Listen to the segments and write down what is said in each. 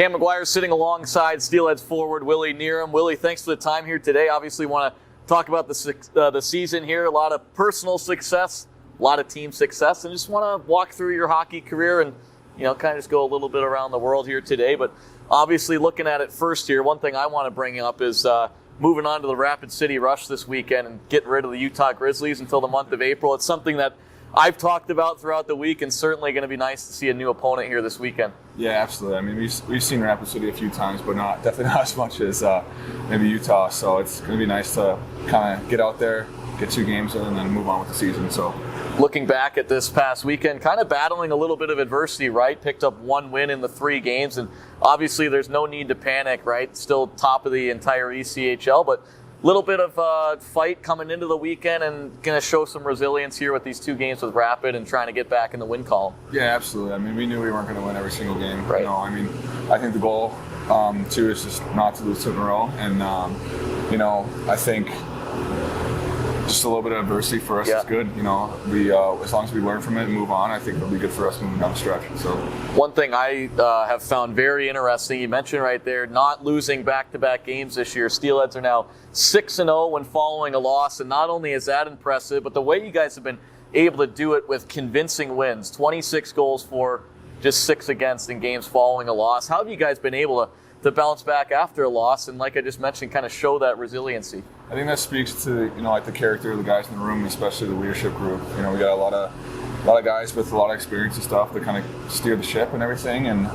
Cam McGuire sitting alongside Steelheads forward Willie Knierim. Willie, thanks for the time here today. Obviously want to talk about the season here. A lot of personal success, a lot of team success, and just want to walk through your hockey career and kind of just go a little bit around the world here today. But obviously looking at it first here, one thing I want to bring up is moving on to the Rapid City Rush this weekend and getting rid of the Utah Grizzlies until the month of April. It's something that I've talked about throughout the week, and certainly going to be nice to see a new opponent here this weekend. Yeah, absolutely. I mean, we've seen Rapid City a few times, but definitely not as much as maybe Utah. So it's going to be nice to kind of get out there, get 2 games in, and then move on with the season. So, looking back at this past weekend, kind of battling a little bit of adversity, right? Picked up 1 win in the 3 games, and obviously there's no need to panic, right? Still top of the entire ECHL, but little bit of fight coming into the weekend and going to show some resilience here with these 2 games with Rapid and trying to get back in the win column. Yeah, absolutely. I mean, we knew we weren't going to win every single game. Right. I mean, I think the goal, too, is just not to lose 2 in a row. And, I think just a little bit of adversity for us is good. We as long as we learn from it and move on, I think it'll be good for us moving down the stretch. So, one thing I have found very interesting, you mentioned right there, not losing back-to-back games this year. Steelheads are now 6-0 when following a loss, and not only is that impressive, but the way you guys have been able to do it with convincing wins, 26 goals for, just 6 against in games following a loss. How have you guys been able to bounce back after a loss and, like I just mentioned, kind of show that resiliency? I think that speaks to the character of the guys in the room, especially the leadership group. We got a lot of guys with a lot of experience and stuff that kind of steer the ship and everything, and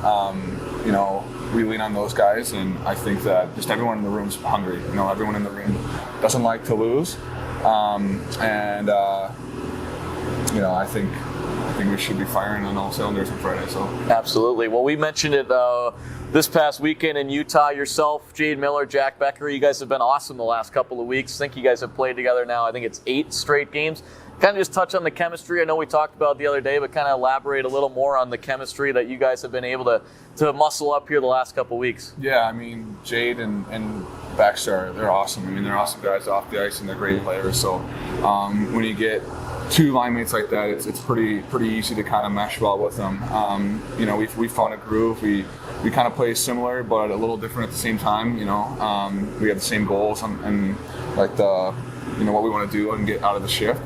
we lean on those guys. And I think that just everyone in the room's hungry. Everyone in the room doesn't like to lose, I think we should be firing on all cylinders on Friday. So absolutely. Well, we mentioned it this past weekend in Utah. Yourself, Jade Miller, Jack Becker, you guys have been awesome the last couple of weeks. I think you guys have played together now. I think it's 8 straight games. Kind of just touch on the chemistry. I know we talked about it the other day, but kind of elaborate a little more on the chemistry that you guys have been able to muscle up here the last couple of weeks. Yeah, I mean, Jade and Baxter, they're awesome. I mean, they're awesome guys off the ice, and they're great players. So when you get 2 line mates like that, it's pretty easy to kind of mesh well with them. We found a groove. We kind of play similar, but a little different at the same time. We have the same goals and like what we want to do and get out of the shift.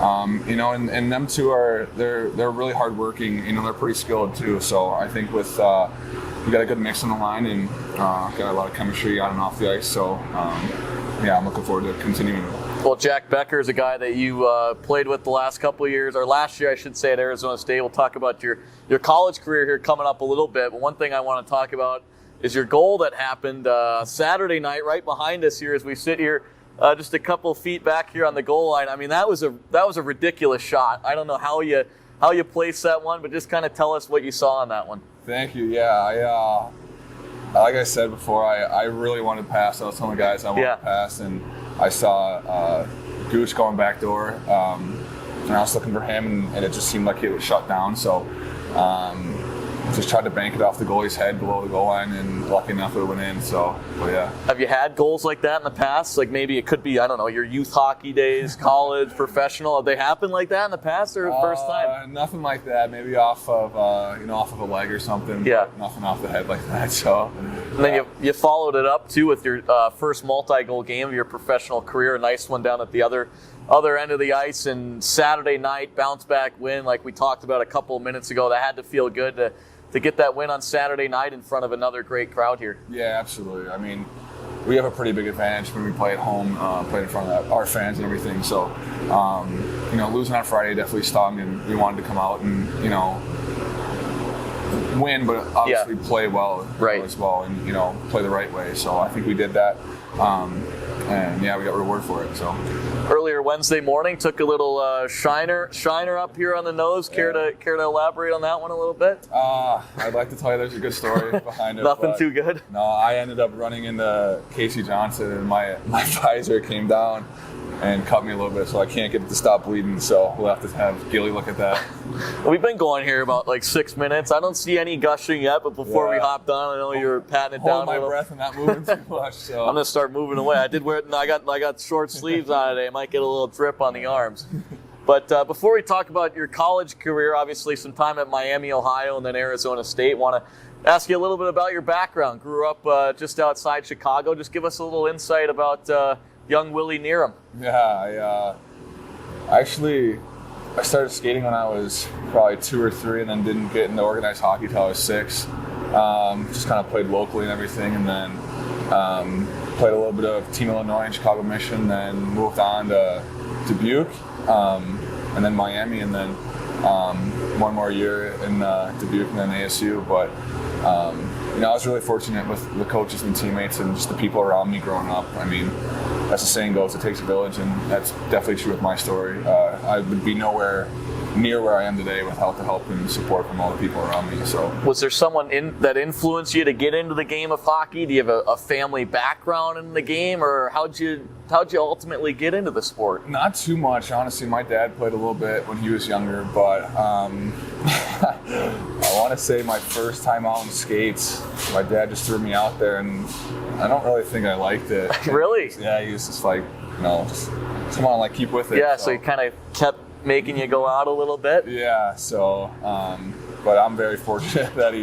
And them 2 they're really hardworking. They're pretty skilled too. So I think with we got a good mix on the line and got a lot of chemistry on and off the ice. So I'm looking forward to continuing. Well, Jack Becker is a guy that you played with the last couple of years, or last year, I should say, at Arizona State. We'll talk about your college career here coming up a little bit. But one thing I want to talk about is your goal that happened Saturday night, right behind us here as we sit here, just a couple feet back here on the goal line. I mean, that was a ridiculous shot. I don't know how you placed that one, but just kind of tell us what you saw on that one. Thank you. Yeah, like I said before, I really wanted to pass. I was telling the guys I wanted to pass, and I saw Goose going back door, and I was looking for him, and it just seemed like it was shut down. So just tried to bank it off the goalie's head below the goal line, and lucky enough it went in. So, but yeah. Have you had goals like that in the past? Like maybe it could be, I don't know, your youth hockey days, college, professional. Have they happened like that in the past, or first time? Nothing like that. Maybe off of a leg or something. Yeah. Nothing off the head like that. So. And then you followed it up too with your first multi-goal game of your professional career. A nice one down at the other end of the ice, and Saturday night bounce back win, like we talked about a couple of minutes ago. That had to feel good to get that win on Saturday night in front of another great crowd here. Yeah, absolutely. I mean, we have a pretty big advantage when we play at home, play in front of our fans and everything. So, losing on Friday definitely stung, and we wanted to come out and win, but obviously play well as well, and play the right way. So I think we did that. And we got rewarded for it. So earlier Wednesday morning, took a little shiner up here on the nose. Care to elaborate on that one a little bit? I'd like to tell you there's a good story behind it. Nothing too good? No, I ended up running into Casey Johnson, and my visor came down and cut me a little bit, so I can't get it to stop bleeding. So we'll have to have Gilly look at that. We've been going here about 6 minutes. I don't see any gushing yet, but before we hopped on, I know you were patting it down. Holding my breath and not moving too much. So I'm gonna start moving away. I did wear it. I got short sleeves on today. I might get a little drip on the arms. But before we talk about your college career, obviously some time at Miami, Ohio, and then Arizona State. Want to ask you a little bit about your background. Grew up just outside Chicago. Just give us a little insight about young Willie Knierim. Yeah, I started skating when I was probably 2 or 3, and then didn't get into organized hockey till I was 6. Just kind of played locally and everything, and then played a little bit of Team Illinois and Chicago Mission, then moved on to Dubuque, and then Miami, and then one more year in Dubuque and then ASU. But I was really fortunate with the coaches and teammates and just the people around me growing up. I mean, as the saying goes, it takes a village, and that's definitely true with my story. I would be nowhere near where I am today without the help and support from all the people around me. So, was there someone that influenced you to get into the game of hockey? Do you have a family background in the game, or how'd you ultimately get into the sport? Not too much, honestly. My dad played a little bit when he was younger, but I want to say my first time out on skates, my dad just threw me out there, and I don't really think I liked it. Really? Yeah, he was just like, just come on, like, keep with it. Yeah, so he kind of kept making you go out a little bit. Yeah, so but I'm very fortunate that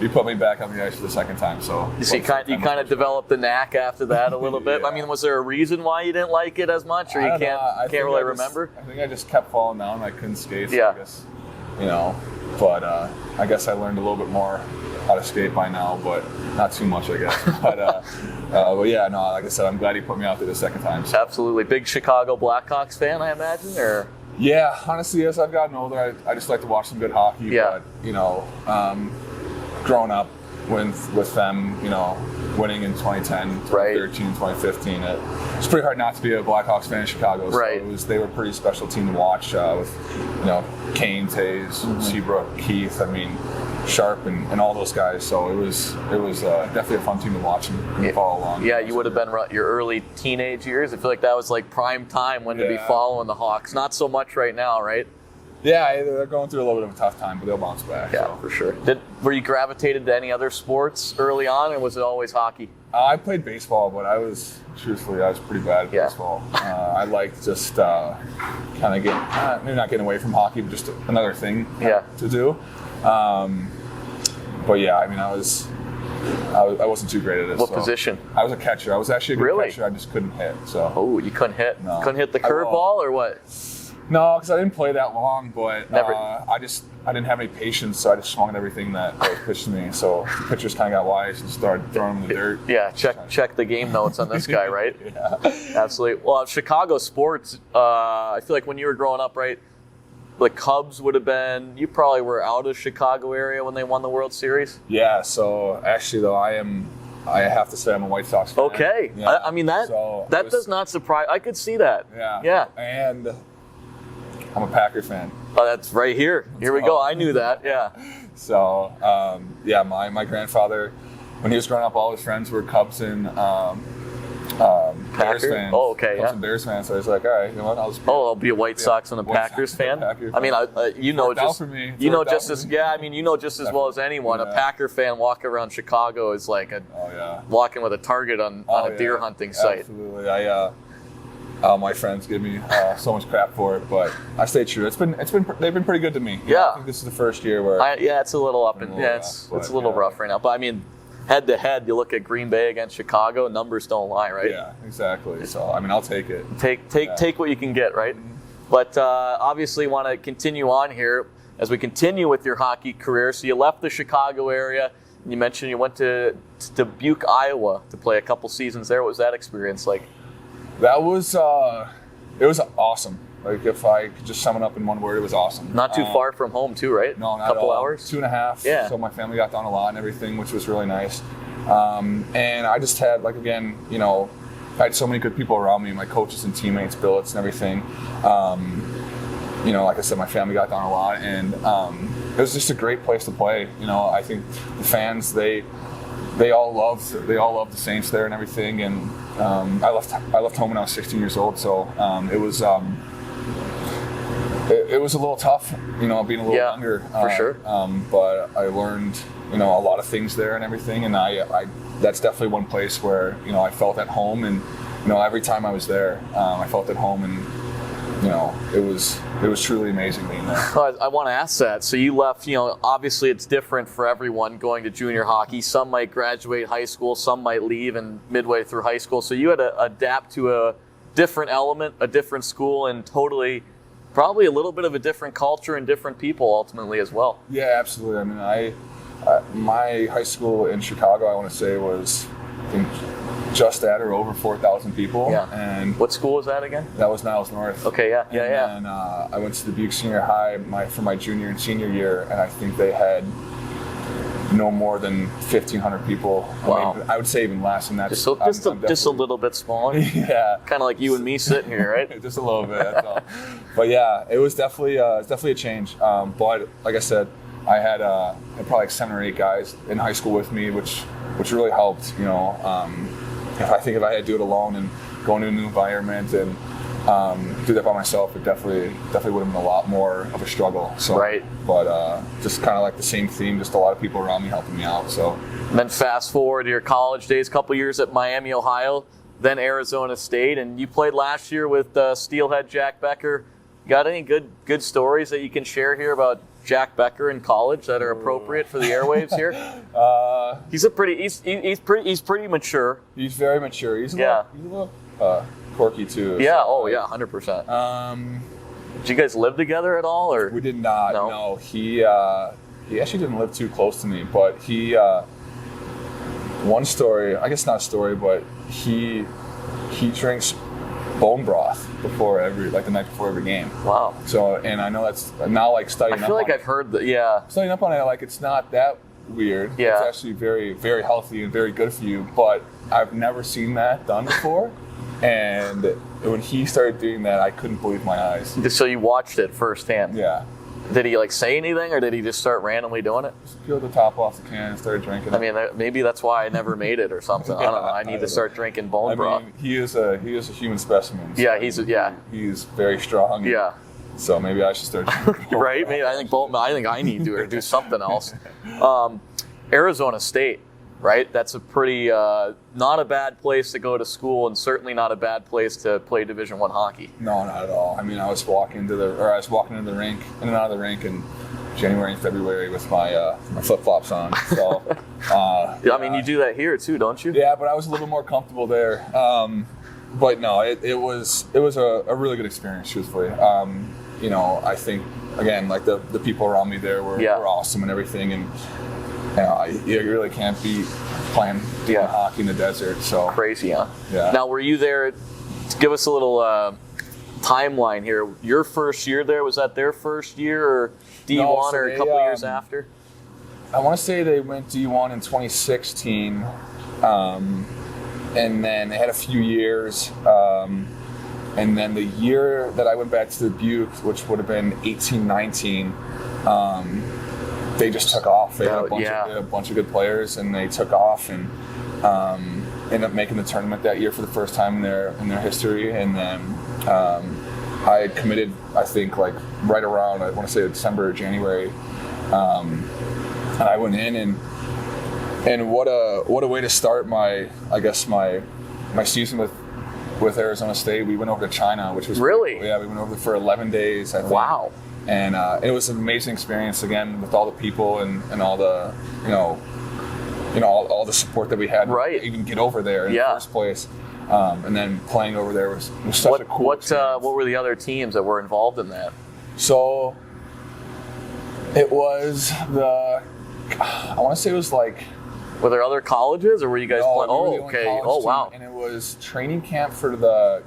he put me back on the ice for the second time. So you kind of developed the knack after that a little bit. Yeah. I mean, was there a reason why you didn't like it as much, or you can't really remember? I think I just kept falling down and I couldn't skate. So yeah. I guess, but I guess I learned a little bit more how to skate by now, but not too much, I guess. But yeah, no, like I said, I'm glad he put me out there the second time. So. Absolutely. Big Chicago Blackhawks fan, I imagine, or? Yeah, honestly, as I've gotten older, I just like to watch some good hockey. Yeah. But, growing up with them, winning in 2010, 2013, 2015, it's pretty hard not to be a Blackhawks fan in Chicago. So right. They were a pretty special team to watch with, Kane, Taves, Seabrook, Keith, Sharp, and all those guys. So it was definitely a fun team to watch and follow along. Yeah, you would have been your early teenage years. I feel like that was like prime time when to be following the Hawks. Not so much right now, right? Yeah, they're going through a little bit of a tough time, but they'll bounce back. Yeah, so. for sure. Were you gravitated to any other sports early on, or was it always hockey? I played baseball, but I was pretty bad at baseball. I liked just kind of getting, maybe not getting away from hockey, but just another thing to do. But yeah, I wasn't too great at it. What position? I was a catcher. I was actually a good Really? catcher. I just couldn't hit. So. Oh, you couldn't hit? No. Couldn't hit the curveball or what? No, because I didn't play that long, but Never. I didn't have any patience, so I just swung at everything that was pitched to me. So the pitchers kind of got wise and started throwing them in the dirt. Yeah, check the game notes on this guy, right? Yeah. Absolutely. Well, Chicago sports, I feel like when you were growing up, right, the Cubs would have been, you probably were out of Chicago area when they won the World Series? Yeah, so actually, though, I have to say I'm a White Sox fan. Okay. Yeah. That does not surprise. I could see that. Yeah. Yeah. And I'm a Packer fan. Oh, that's right here. Here we go. I knew that. Yeah. So, my grandfather, when he was growing up, all his friends were Cubs and Bears fans. Oh, okay. Cubs and Bears fans. So I was like, all right, you know what? I'll be a White Sox and a Packers fan. I mean, you know just as well as anyone. Yeah. A Packer fan walking around Chicago is like walking with a target on a deer hunting site. Absolutely. My friends give me so much crap for it, but I stay true. They've been pretty good to me. Yeah. I think this is the first year where it's a little up and it's a little rough right now. But I mean, head to head, you look at Green Bay against Chicago, numbers don't lie, right? Yeah, exactly. So I'll take it. Take what you can get, right? Mm-hmm. But obviously, want to continue on here as we continue with your hockey career. So you left the Chicago area. And you mentioned you went to Dubuque, Iowa, to play a couple seasons there. What was that experience like? That was it was awesome. Like, if I could just sum it up in one word, it was awesome. Not too far from home, too, right? No, not a couple at all. hours? 2.5. Yeah. So my family got down a lot and everything, which was really nice. And I just had, I had so many good people around me, my coaches and teammates, billets and everything. Like I said, my family got down a lot, and it was just a great place to play. I think the fans, they all loved the Saints there and everything. And I left home when I was 16 years old, so it was a little tough, being a little younger. For sure. But I learned, a lot of things there and everything, and I that's definitely one place where I felt at home, and every time I was there, I felt at home, and it was truly amazing being there. I want to ask that. So you left, obviously it's different for everyone going to junior hockey. Some might graduate high school, some might leave and midway through high school. So you had to adapt to a different element, a different school, and totally probably a little bit of a different culture and different people ultimately as well. Yeah, absolutely. I mean, my high school in Chicago, I want to say, was I think just at or over 4,000 people. Yeah. And what school was that again? that was Niles North. Okay, yeah. And I went to Dubuque Senior High for my junior and senior year, and I think they had no more than 1,500 people. Wow. I would say even less than that. Just a little bit smaller. Yeah. Kind of like you and me sitting here, right? Just a little bit. That's all. But yeah, it was definitely a change. But like I said, I had probably like 7 or 8 guys in high school with me, which really helped. If I had to do it alone and go into a new environment and do that by myself, it definitely would have been a lot more of a struggle. So, right. But just kind of like the same theme, just a lot of people around me helping me out. So. And then fast forward to your college days, a couple years at Miami, Ohio, then Arizona State, and you played last year with Steelhead Jack Becker. Got any good stories that you can share here about Jack Becker in college that are appropriate for the airwaves here? He's pretty mature. He's very mature. He's a little quirky too. Yeah. So, 100%. Did you guys live together at all, or we did not? No. He actually didn't live too close to me, but he. One story, I guess not a story, but he drinks bone broth the night before every game. Wow. So, and I know that's now like studying up on it. I feel like I've heard that, yeah. Studying up on it, like it's not that weird. Yeah. It's actually very, very healthy and very good for you, but I've never seen that done before. And when he started doing that, I couldn't believe my eyes. So you watched it firsthand? Yeah. Did he say anything, or did he just start randomly doing it? Just peeled the top off the can and started drinking it. I mean, maybe that's why I never made it or something. I don't know. I need to start drinking bone broth. He is a human specimen. So yeah, he's very strong. Yeah. So maybe I should start drinking bone right? broth. Maybe I think I need to or do something else. Arizona State, right? That's a pretty not a bad place to go to school, and certainly not a bad place to play Division I hockey. No, not at all. I mean, I was walking into the rink, in and out of the rink in January and February with my flip flops on. So, I mean, you do that here too, don't you? Yeah, but I was a little more comfortable there. But no, it was a really good experience, truthfully. I think again, like the people around me there were awesome and everything, and you really can't beat playing hockey in the desert. So crazy, huh? Yeah. Now, were you there? Give us a little timeline here. Your first year there, was that their first year, or D1, or a couple years after? I want to say they went D1 in 2016, and then they had a few years. And then the year that I went back to Dubuque, which would have been 18-19, they just took off. They had a bunch of good players, and they took off and ended up making the tournament that year for the first time in their history. And then I had committed, I think, like right around, I want to say December or January, and I went in and what a way to start my season with Arizona State. We went over to China, which was really cool. Yeah, we went over for 11 days, I think. Wow. And it was an amazing experience again with all the people and all the all the support that we had to even get over there in the first place. And then playing over there was such a cool experience. What were the other teams that were involved in that? So it was I want to say it was like. Were there other colleges, or were you guys playing? Oh, okay. Oh, wow. Team, and it was training camp for I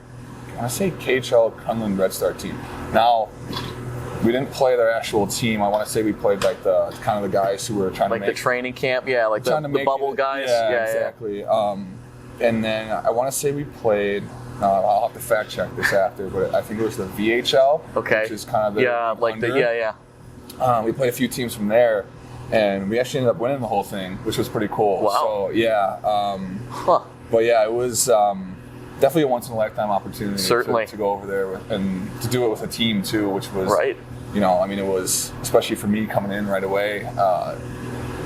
want to say KHL Kunlun Red Star team. Now, we didn't play their actual team. I want to say we played like the kind of the guys who were trying to make the training camp, like the bubble guys. Yeah, exactly. And then I want to say we played. I'll have to fact check this after, but I think it was the VHL. Okay. Which is kind of the we played a few teams from there, and we actually ended up winning the whole thing, which was pretty cool. Wow. So but yeah, it was definitely a once in a lifetime opportunity. Certainly. To go over there and to do it with a team too, which was right. I mean, it was, especially for me coming in right away.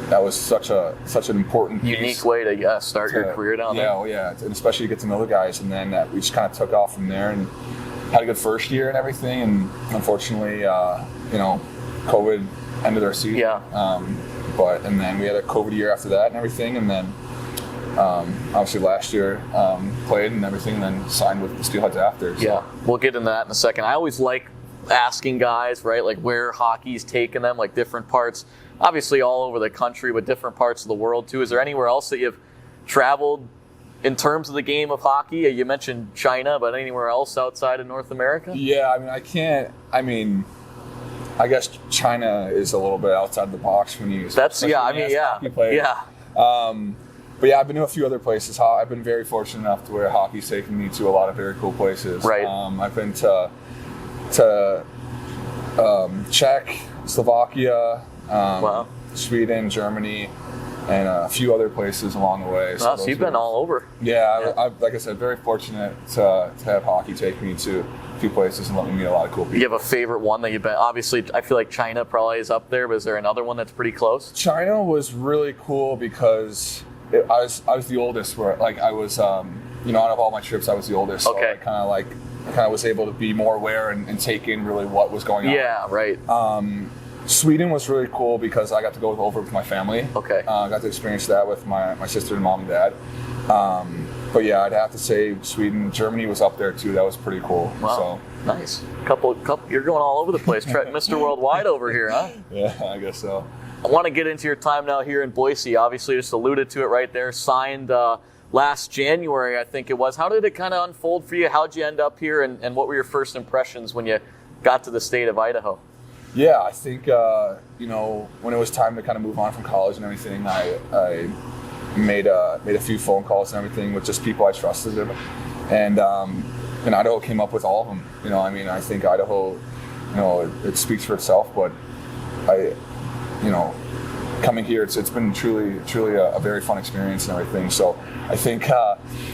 That was such an important unique way to start your career down there. Yeah, and especially to get to know the guys, and then we just kind of took off from there. And had a good first year and everything, and unfortunately, COVID ended our season. Yeah. And then we had a COVID year after that and everything, and then obviously last year played and everything, and then signed with the Steelheads after. So. Yeah, we'll get into that in a second. I always like asking guys, right, like where hockey's taken them, like different parts, obviously all over the country, but different parts of the world too. Is there anywhere else that you've traveled in terms of the game of hockey? You mentioned China, but anywhere else outside of North America? Yeah, I guess China is a little bit outside the box when you. Hockey players. Yeah. But yeah, I've been to a few other places. I've been very fortunate enough to where hockey's taken me to a lot of very cool places. Right. I've been to Czech, Slovakia, Sweden, Germany, and a few other places along the way. So you've been all over. Yeah, like I said, very fortunate to have hockey take me to a few places and let me meet a lot of cool people. You have a favorite one that you've been? Obviously, I feel like China probably is up there, but is there another one that's pretty close? China was really cool because I was the oldest. Where I was, out of all my trips, I was the oldest. So okay. I kind of was able to be more aware and take in really what was going on. Yeah, right. Sweden was really cool because I got to go over with my family. Okay. I got to experience that with my sister and mom and dad. But yeah, I'd have to say Sweden. Germany was up there too. That was pretty cool. Wow. So. Nice. Couple. You're going all over the place. Mr. Worldwide over here, huh? Yeah, I guess so. I want to get into your time now here in Boise. Obviously, just alluded to it right there. Signed last January, I think it was. How did it kind of unfold for you? How'd you end up here, and what were your first impressions when you got to the state of Idaho? Yeah, I think when it was time to kind of move on from college and everything, I made a few phone calls and everything with just people I trusted, and Idaho came up with all of them. I think Idaho, it speaks for itself, but coming here, it's been truly a very fun experience and everything. So I think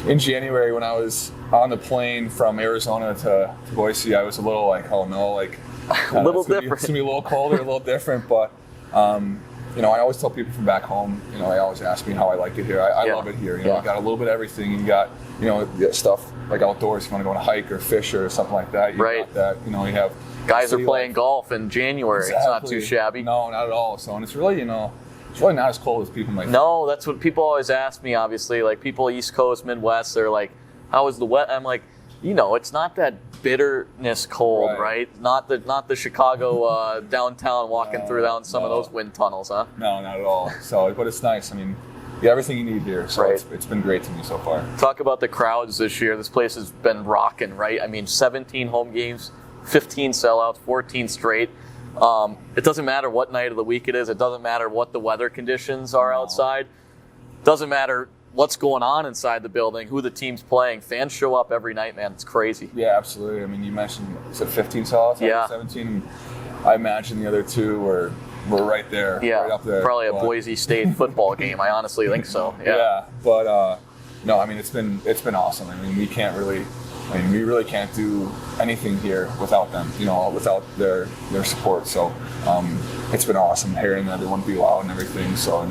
in January when I was on the plane from Arizona to Boise, I was a little like, oh no, like a little different. It's gonna be a little colder, a little different, but I always tell people from back home, they always ask me how I like it here. I love it here. You got a little bit of everything. You got stuff like outdoors. If you want to go on a hike or fish or something like that, you got that. You have guys are playing golf in January. Exactly. It's not too shabby. No, not at all. So, and it's really, it's really not as cold as people might think. No, that's what people always ask me, obviously. Like, people East Coast, Midwest, they're like, how is the wet? I'm like, it's not that bitterness cold, right? Not the Chicago downtown walking through down some of those wind tunnels, huh? No, not at all. So, but it's nice. You got everything you need here. So it's been great to me so far. Talk about the crowds this year. This place has been rocking, right? 17 home games, 15 sellouts, 14 straight. It doesn't matter what night of the week it is. It doesn't matter what the weather conditions are outside. Doesn't matter what's going on inside the building, who the team's playing. Fans show up every night, man. It's crazy. Yeah, absolutely. You mentioned, is it 15 sellouts? Yeah. 17. I imagine the other two were right there. Yeah, right up there. Probably a Boise State football game. I honestly think so. Yeah, but no, it's been awesome. We can't really. We really can't do anything here without them, without their support. So it's been awesome hearing everyone be loud and everything. So,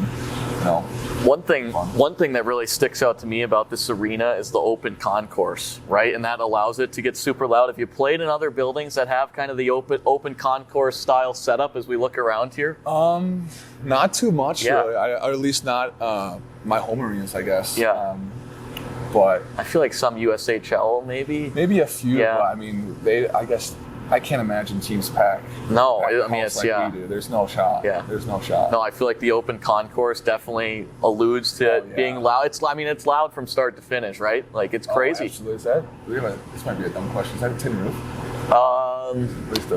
one thing that really sticks out to me about this arena is the open concourse, right? And that allows it to get super loud. Have you played in other buildings that have kind of the open concourse style setup as we look around here? Not too much, really. Or at least not my home arenas, I guess. Yeah. But I feel like some USHL maybe a few. Yeah. But I guess I can't imagine teams pack. No, it's like we do. There's no shot. Yeah, there's no shot. No, I feel like the open concourse definitely alludes to it being loud. It's loud from start to finish, right? Like, it's crazy. Absolutely. This might be a dumb question. Is that a tin roof? At least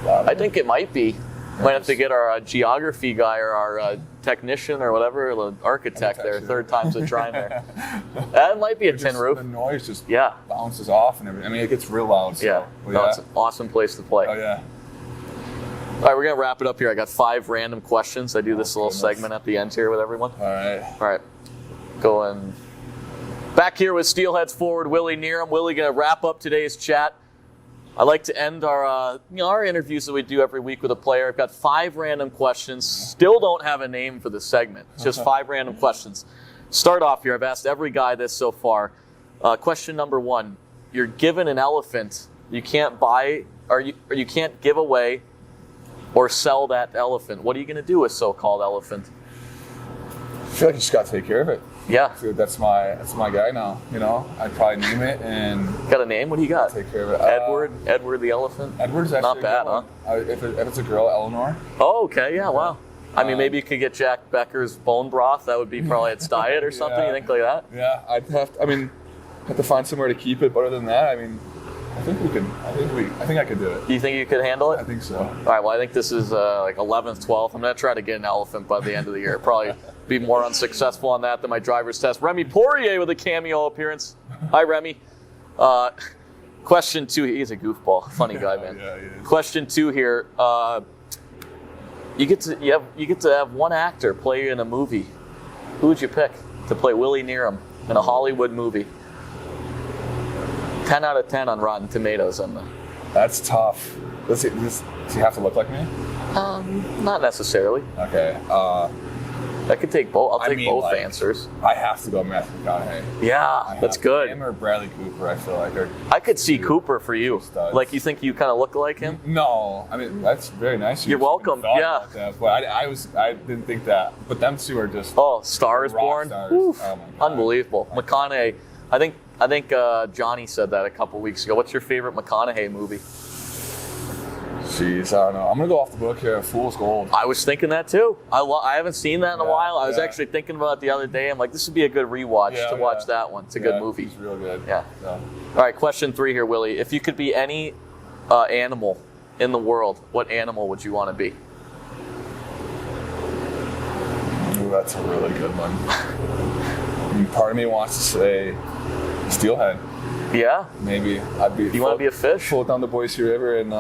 I think it might be. Might have to get our geography guy or our technician or whatever, the architect there, third time's a charm there. That might be a tin roof. The noise just bounces off and everything. It gets real loud. So, it's an awesome place to play. Oh, yeah. All right, we're going to wrap it up here. I got 5 random questions. I do this little segment at the end here with everyone. All right. Going back here with Steelheads forward Willie Knierim. Willie going to wrap up today's chat. I like to end our interviews that we do every week with a player. I've got 5 random questions. Still don't have a name for this segment. It's just 5 random questions. Start off here. I've asked every guy this so far. Question number 1. You're given an elephant you can't buy, or you can't give away or sell that elephant. What are you going to do with so-called elephant? I feel like you just got to take care of it. Yeah. I feel like that's my guy now. You know, I'd probably name it and got a name? What do you got? take care of it. Edward the elephant. Edward's actually not bad, huh? If it's a girl, Eleanor. Oh, okay, yeah, wow. I mean, maybe you could get Jack Becker's bone broth. That would be probably its diet or something. Yeah. You think like that? Yeah, I'd have to find somewhere to keep it. But other than that, I mean, I think I could do it. Do you think you could handle it? I think so. All right, well, I think this is like 11th, 12th. I'm going to try to get an elephant by the end of the year. Probably be more unsuccessful on that than my driver's test. Remy Poirier with a cameo appearance. Hi, Remy. Question 2. He's a goofball. Funny guy, man. Yeah, he is. Question 2 here. You get to have one actor play you in a movie. Who would you pick to play Willie Knierim in a Hollywood movie? 10 out of 10 on Rotten Tomatoes. That's tough. Does he have to look like me? Not necessarily. Okay. I could take both. I'll take both like, answers. I have to go Matthew McConaughey. Yeah, that's good. Him or Bradley Cooper, I feel like. I could see Cooper for you. Studs. Like, you think you kind of look like him? No, I mean that's very nice. You're welcome. Yeah. But I didn't think that. But them two are just Stars rock Born. Stars. Oof. Oh my God. Unbelievable. McConaughey. I think Johnny said that a couple weeks ago. What's your favorite McConaughey movie? Jeez, I don't know. I'm gonna go off the book here. Fool's Gold. I was thinking that too. I haven't seen that in a while. I was yeah. actually thinking about it the other day. I'm like, this would be a good rewatch to watch that one. It's a good movie. It's real good. Yeah. So. All right, question 3 here, Willie. If you could be any animal in the world, what animal would you want to be? Ooh, that's a really good one. I mean, part of me wants to say steelhead. Yeah? Maybe I'd be. You want to be a fish? Float down the Boise River and.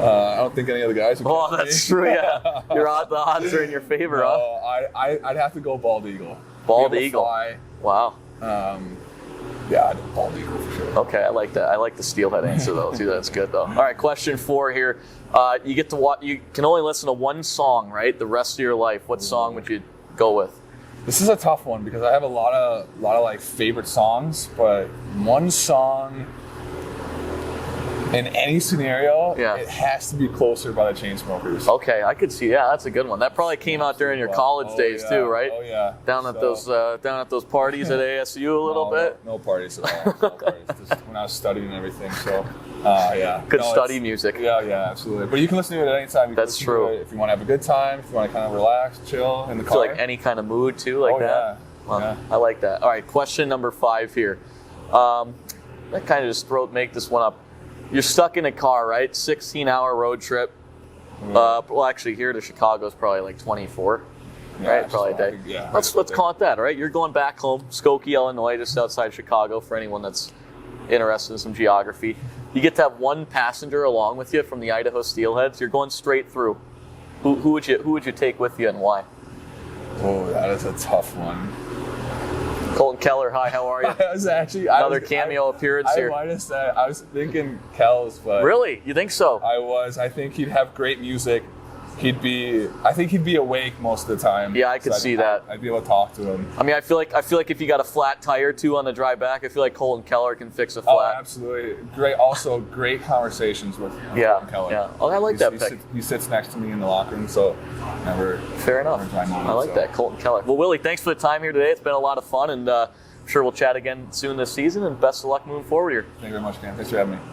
I don't think any of the guys would catch that's me. true, yeah. The odds are in your favor, huh? I'd have to go bald eagle. Bald eagle. Fly. Wow. Yeah, bald eagle for sure. Okay, I like that. I like the steelhead answer though too. That's good though. All right, question 4 here. You get to watch. You can only listen to one song, right? The rest of your life. What song would you go with? This is a tough one because I have a lot of like favorite songs, but one song. In any scenario, it has to be Closer by the Chainsmokers. Okay, I could see. Yeah, that's a good one. That probably came out during your college days too, right? Oh yeah. Down at those parties at ASU a little bit. No parties at all. No parties. Just when I was studying and everything. So, yeah. Could study music. Yeah, absolutely. But you can listen to it at any time. That's true. If you want to have a good time, if you want to kind of relax, chill in the car. So like any kind of mood too, like that. Yeah. Well, yeah. I like that. All right, question number 5 here. I kind of just make this one up. You're stuck in a car, right? 16-hour road trip. Well, actually, here to Chicago is probably like 24, right? Probably a day. Yeah. Let's call it that, all right? You're going back home, Skokie, Illinois, just outside Chicago. For anyone that's interested in some geography, you get to have one passenger along with you from the Idaho Steelheads. You're going straight through. Who would you take with you and why? Oh, that is a tough one. Colton Keller, hi, how are you? Another cameo appearance here. I might have said, I was thinking Kells, but... Really? You think so? I think he'd have great music. I think he'd be awake most of the time. Yeah, I could see that. I'd be able to talk to him. I mean, I feel like if you got a flat tire too on the drive back, I feel like Colton Keller can fix a Oh, flat. absolutely. Great. Also, great conversations with Colton Keller. Yeah. Oh, I like that pick. He sits next to me in the locker room, so never. Fair enough. I like that, Colton Keller. Well, Willie, thanks for the time here today. It's been a lot of fun, and I'm sure we'll chat again soon this season. And best of luck moving forward here. Thank you very much, Cam. Thanks for having me.